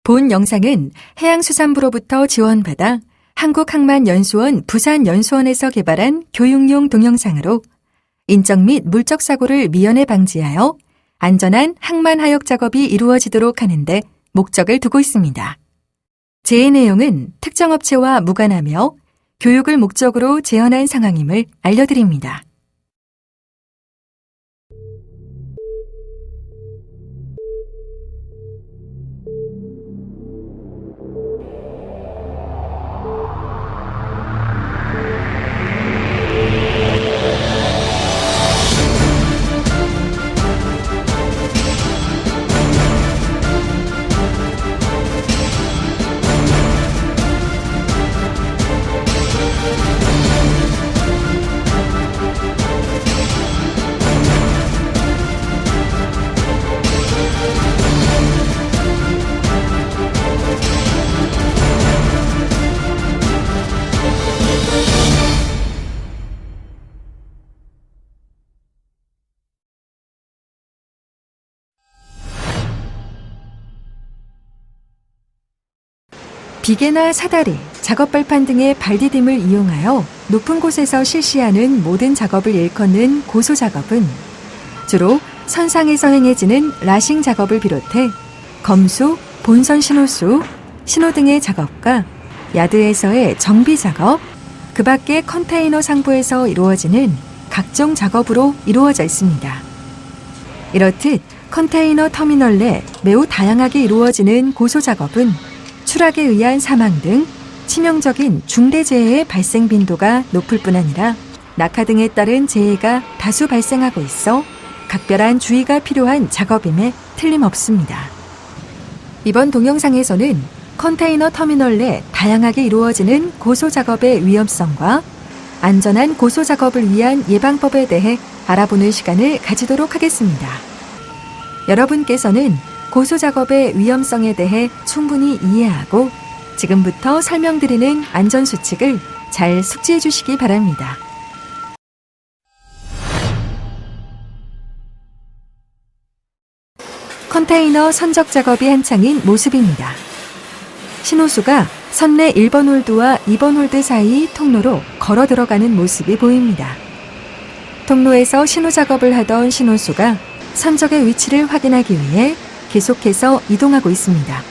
본 영상은 해양수산부로부터 지원받아 한국항만연수원 부산연수원에서 개발한 교육용 동영상으로 인적 및 물적 사고를 미연에 방지하여 안전한 항만하역 작업이 이루어지도록 하는 데 목적을 두고 있습니다. 제의 내용은 특정 업체와 무관하며 교육을 목적으로 제언한 상황임을 알려드립니다. 비계나 사다리, 작업발판 등의 발디딤을 이용하여 높은 곳에서 실시하는 모든 작업을 일컫는 고소작업은 주로 선상에서 행해지는 라싱 작업을 비롯해 검수, 본선 신호수, 신호 등의 작업과 야드에서의 정비 작업, 그 밖에 컨테이너 상부에서 이루어지는 각종 작업으로 이루어져 있습니다. 이렇듯 컨테이너 터미널 내 매우 다양하게 이루어지는 고소작업은 추락에 의한 사망 등 치명적인 중대 재해의 발생 빈도가 높을 뿐 아니라 낙하 등에 따른 재해가 다수 발생하고 있어 각별한 주의가 필요한 작업임에 틀림없습니다. 이번 동영상에서는 컨테이너 터미널 내 다양하게 이루어지는 고소작업의 위험성과 안전한 고소작업을 위한 예방법에 대해 알아보는 시간을 가지도록 하겠습니다. 여러분께서는 고소작업의 위험성에 대해 충분히 이해하고 지금부터 설명드리는 안전수칙을 잘 숙지해 주시기 바랍니다. 컨테이너 선적 작업이 한창인 모습입니다. 신호수가 선내 1번 홀드와 2번 홀드 사이 통로로 걸어 들어가는 모습이 보입니다. 통로에서 신호 작업을 하던 신호수가 선적의 위치를 확인하기 위해 계속해서 이동하고 있습니다.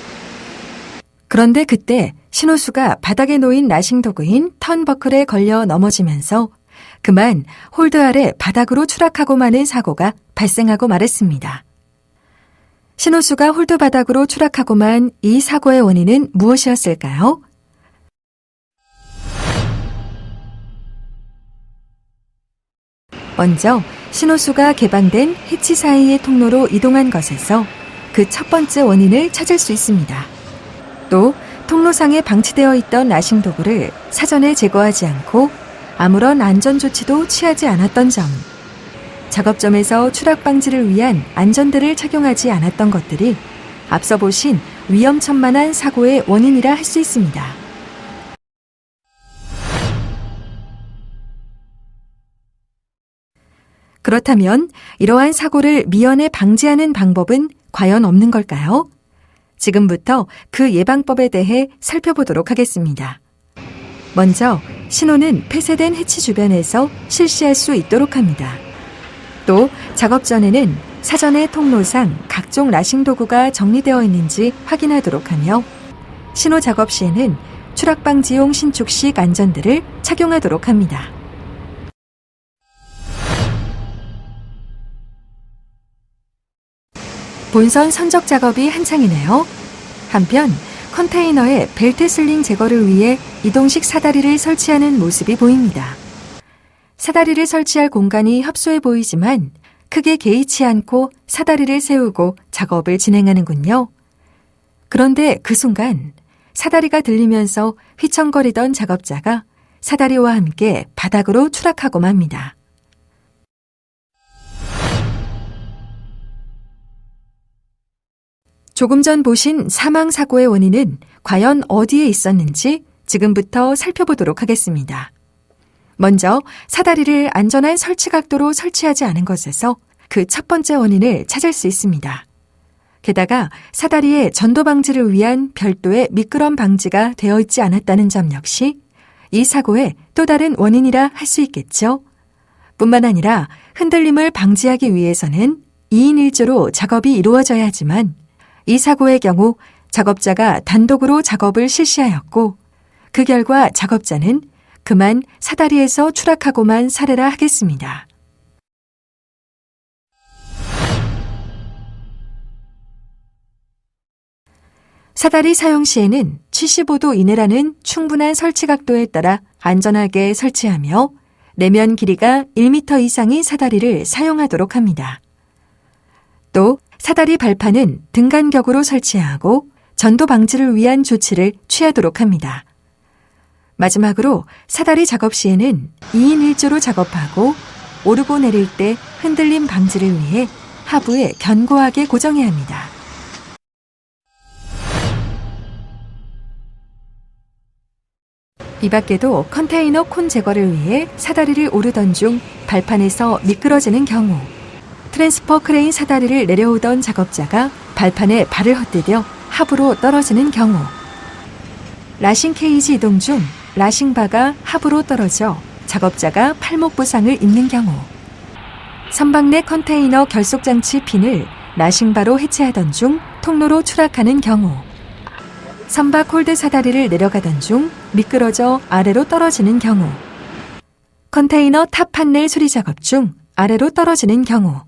그런데 그때 신호수가 바닥에 놓인 라싱 도구인 턴버클에 걸려 넘어지면서 그만 홀드 아래 바닥으로 추락하고 마는 사고가 발생하고 말았습니다. 신호수가 홀드 바닥으로 추락하고 만 이 사고의 원인은 무엇이었을까요? 먼저 신호수가 개방된 해치 사이의 통로로 이동한 것에서 그 첫 번째 원인을 찾을 수 있습니다. 또 통로상에 방치되어 있던 라싱 도구를 사전에 제거하지 않고 아무런 안전조치도 취하지 않았던 점, 작업점에서 추락 방지를 위한 안전대를 착용하지 않았던 것들이 앞서 보신 위험천만한 사고의 원인이라 할 수 있습니다. 그렇다면 이러한 사고를 미연에 방지하는 방법은 과연 없는 걸까요? 지금부터 그 예방법에 대해 살펴보도록 하겠습니다. 먼저 신호는 폐쇄된 해치 주변에서 실시할 수 있도록 합니다. 또 작업 전에는 사전에 통로상 각종 라싱 도구가 정리되어 있는지 확인하도록 하며 신호 작업 시에는 추락 방지용 신축식 안전들을 착용하도록 합니다. 본선 선적 작업이 한창이네요. 한편 컨테이너에 벨트 슬링 제거를 위해 이동식 사다리를 설치하는 모습이 보입니다. 사다리를 설치할 공간이 협소해 보이지만 크게 개의치 않고 사다리를 세우고 작업을 진행하는군요. 그런데 그 순간 사다리가 들리면서 휘청거리던 작업자가 사다리와 함께 바닥으로 추락하고 맙니다. 조금 전 보신 사망사고의 원인은 과연 어디에 있었는지 지금부터 살펴보도록 하겠습니다. 먼저 사다리를 안전한 설치 각도로 설치하지 않은 것에서 그 첫 번째 원인을 찾을 수 있습니다. 게다가 사다리에 전도 방지를 위한 별도의 미끄럼 방지가 되어 있지 않았다는 점 역시 이 사고의 또 다른 원인이라 할 수 있겠죠. 뿐만 아니라 흔들림을 방지하기 위해서는 2인 1조로 작업이 이루어져야 하지만 이 사고의 경우 작업자가 단독으로 작업을 실시하였고 그 결과 작업자는 그만 사다리에서 추락하고만 사례라 하겠습니다. 사다리 사용 시에는 75도 이내라는 충분한 설치 각도에 따라 안전하게 설치하며 내면 길이가 1m 이상인 사다리를 사용하도록 합니다. 또 사다리 발판은 등간격으로 설치하고 전도 방지를 위한 조치를 취하도록 합니다. 마지막으로 사다리 작업 시에는 2인 1조로 작업하고 오르고 내릴 때 흔들림 방지를 위해 하부에 견고하게 고정해야 합니다. 이 밖에도 컨테이너 콘 제거를 위해 사다리를 오르던 중 발판에서 미끄러지는 경우, 트랜스퍼 크레인 사다리를 내려오던 작업자가 발판에 발을 헛디뎌 하부로 떨어지는 경우, 라싱 케이지 이동 중 라싱바가 하부로 떨어져 작업자가 팔목 부상을 입는 경우, 선박 내 컨테이너 결속장치 핀을 라싱바로 해체하던 중 통로로 추락하는 경우, 선박 홀드 사다리를 내려가던 중 미끄러져 아래로 떨어지는 경우, 컨테이너 탑 판넬 수리 작업 중 아래로 떨어지는 경우,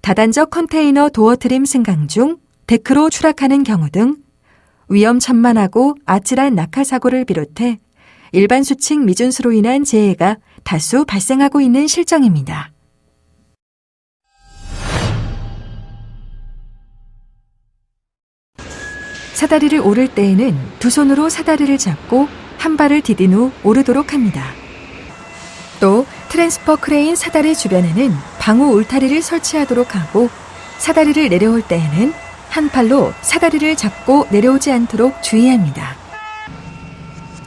다단적 컨테이너 도어 트림 승강 중 데크로 추락하는 경우 등 위험천만하고 아찔한 낙하 사고를 비롯해 일반 수칙 미준수로 인한 재해가 다수 발생하고 있는 실정입니다. 사다리를 오를 때에는 두 손으로 사다리를 잡고 한 발을 디딘 후 오르도록 합니다. 또 트랜스퍼 크레인 사다리 주변에는 방호 울타리를 설치하도록 하고 사다리를 내려올 때에는 한 팔로 사다리를 잡고 내려오지 않도록 주의합니다.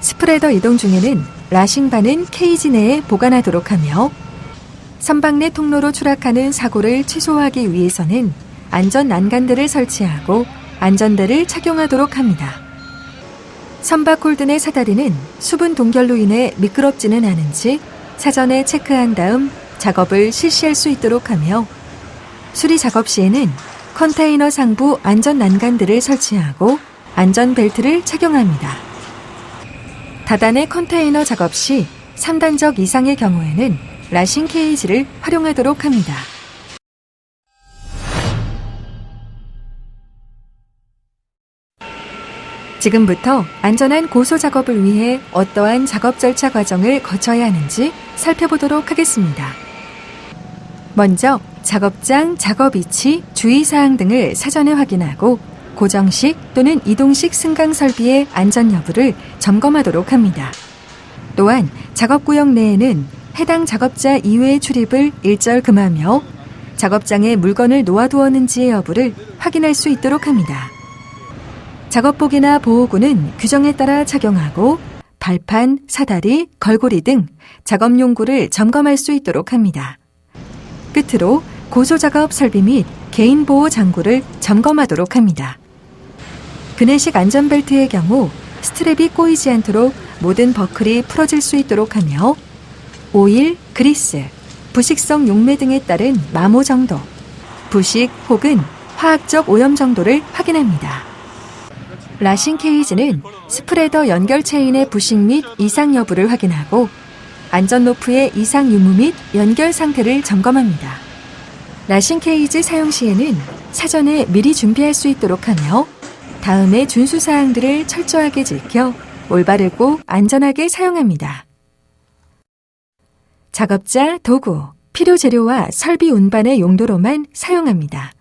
스프레더 이동 중에는 라싱바는 케이지 내에 보관하도록 하며 선박 내 통로로 추락하는 사고를 최소화하기 위해서는 안전 난간대를 설치하고 안전대를 착용하도록 합니다. 선박 홀드 내 사다리는 수분 동결로 인해 미끄럽지는 않은지 사전에 체크한 다음 작업을 실시할 수 있도록 하며 수리 작업 시에는 컨테이너 상부 안전 난간들을 설치하고 안전벨트를 착용합니다. 다단의 컨테이너 작업 시 3단적 이상의 경우에는 라싱 케이지를 활용하도록 합니다. 지금부터 안전한 고소 작업을 위해 어떠한 작업 절차 과정을 거쳐야 하는지 살펴보도록 하겠습니다. 먼저 작업장, 작업 위치, 주의사항 등을 사전에 확인하고 고정식 또는 이동식 승강 설비의 안전 여부를 점검하도록 합니다. 또한 작업구역 내에는 해당 작업자 이외의 출입을 일절 금하며 작업장에 물건을 놓아두었는지의 여부를 확인할 수 있도록 합니다. 작업복이나 보호구는 규정에 따라 착용하고 발판, 사다리, 걸고리 등 작업용구를 점검할 수 있도록 합니다. 끝으로 고소작업 설비 및 개인보호 장구를 점검하도록 합니다. 그네식 안전벨트의 경우 스트랩이 꼬이지 않도록 모든 버클이 풀어질 수 있도록 하며 오일, 그리스, 부식성 용매 등에 따른 마모 정도, 부식 혹은 화학적 오염 정도를 확인합니다. 라싱 케이지는 스프레더 연결 체인의 부식 및 이상 여부를 확인하고 안전로프의 이상 유무 및 연결 상태를 점검합니다. 라싱 케이지 사용 시에는 사전에 미리 준비할 수 있도록 하며 다음의 준수사항들을 철저하게 지켜 올바르고 안전하게 사용합니다. 작업자, 도구, 필요 재료와 설비 운반의 용도로만 사용합니다.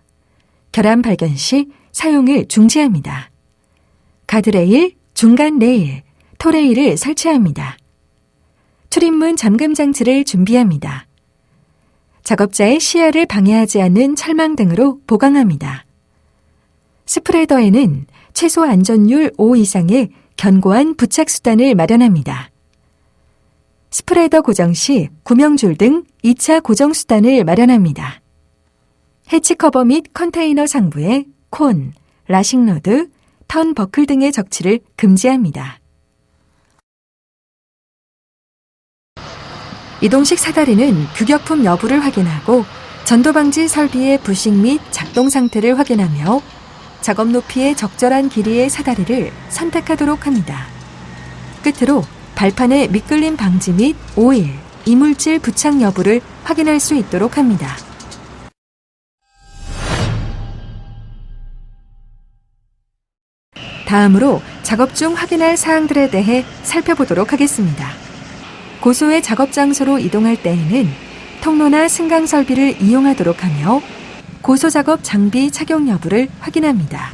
결함 발견 시 사용을 중지합니다. 가드레일, 중간 레일, 토레일을 설치합니다. 출입문 잠금 장치를 준비합니다. 작업자의 시야를 방해하지 않는 철망 등으로 보강합니다. 스프레더에는 최소 안전율 5 이상의 견고한 부착 수단을 마련합니다. 스프레더 고정 시 구명줄 등 2차 고정 수단을 마련합니다. 해치 커버 및 컨테이너 상부에 콘, 라싱로드, 턴버클 등의 적치를 금지합니다. 이동식 사다리는 규격품 여부를 확인하고 전도방지 설비의 부식 및 작동 상태를 확인하며 작업 높이에 적절한 길이의 사다리를 선택하도록 합니다. 끝으로 발판의 미끌림 방지 및 오일, 이물질 부착 여부를 확인할 수 있도록 합니다. 다음으로 작업 중 확인할 사항들에 대해 살펴보도록 하겠습니다. 고소의 작업 장소로 이동할 때에는 통로나 승강 설비를 이용하도록 하며 고소 작업 장비 착용 여부를 확인합니다.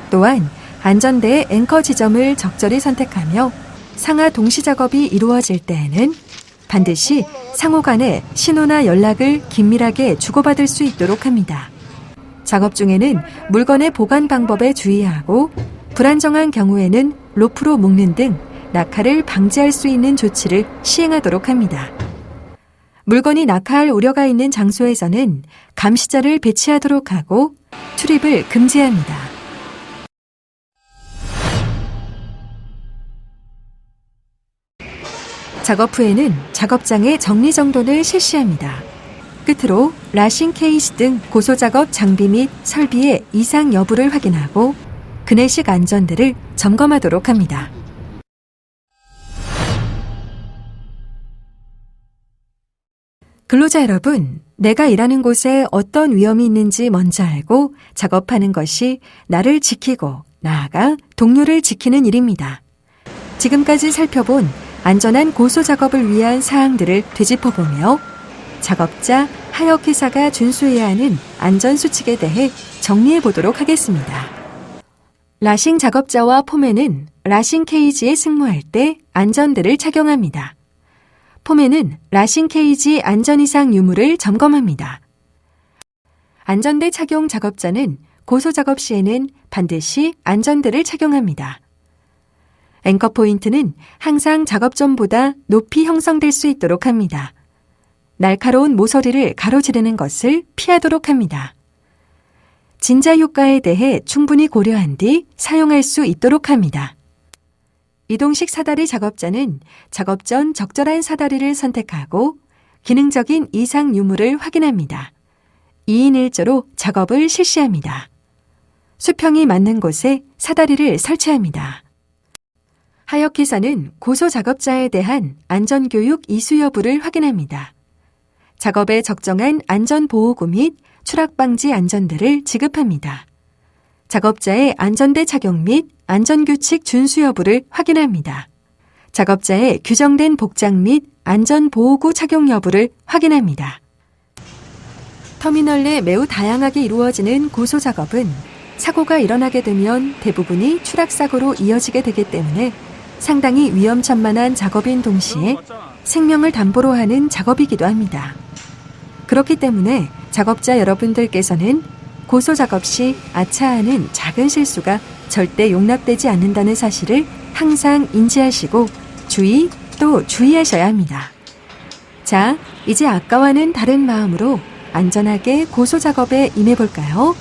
또한 안전대의 앵커 지점을 적절히 선택하며 상하 동시 작업이 이루어질 때에는 반드시 상호 간에 신호나 연락을 긴밀하게 주고받을 수 있도록 합니다. 작업 중에는 물건의 보관 방법에 주의하고 불안정한 경우에는 로프로 묶는 등 낙하를 방지할 수 있는 조치를 시행하도록 합니다. 물건이 낙하할 우려가 있는 장소에서는 감시자를 배치하도록 하고 출입을 금지합니다. 작업 후에는 작업장의 정리정돈을 실시합니다. 끝으로 라싱 케이지 등 고소작업 장비 및 설비의 이상 여부를 확인하고 그네식 안전대를 점검하도록 합니다. 근로자 여러분, 내가 일하는 곳에 어떤 위험이 있는지 먼저 알고 작업하는 것이 나를 지키고 나아가 동료를 지키는 일입니다. 지금까지 살펴본 안전한 고소 작업을 위한 사항들을 되짚어보며 작업자, 하역회사가 준수해야 하는 안전수칙에 대해 정리해 보도록 하겠습니다. 라싱 작업자와 포맨은 라싱 케이지에 승무할 때 안전대를 착용합니다. 포맨은 라싱 케이지 안전 이상 유무를 점검합니다. 안전대 착용 작업자는 고소 작업 시에는 반드시 안전대를 착용합니다. 앵커 포인트는 항상 작업점보다 높이 형성될 수 있도록 합니다. 날카로운 모서리를 가로지르는 것을 피하도록 합니다. 진자 효과에 대해 충분히 고려한 뒤 사용할 수 있도록 합니다. 이동식 사다리 작업자는 작업 전 적절한 사다리를 선택하고 기능적인 이상 유무를 확인합니다. 2인 1조로 작업을 실시합니다. 수평이 맞는 곳에 사다리를 설치합니다. 하역회사는 고소 작업자에 대한 안전교육 이수 여부를 확인합니다. 작업에 적정한 안전보호구 및 추락방지 안전대를 지급합니다. 작업자의 안전대 착용 및 안전규칙 준수 여부를 확인합니다. 작업자의 규정된 복장 및 안전보호구 착용 여부를 확인합니다. 터미널 내 매우 다양하게 이루어지는 고소 작업은 사고가 일어나게 되면 대부분이 추락사고로 이어지게 되기 때문에 상당히 위험천만한 작업인 동시에 생명을 담보로 하는 작업이기도 합니다. 그렇기 때문에 작업자 여러분들께서는 고소 작업 시 아차하는 작은 실수가 절대 용납되지 않는다는 사실을 항상 인지하시고 또 주의하셔야 합니다. 자, 이제 아까와는 다른 마음으로 안전하게 고소 작업에 임해볼까요?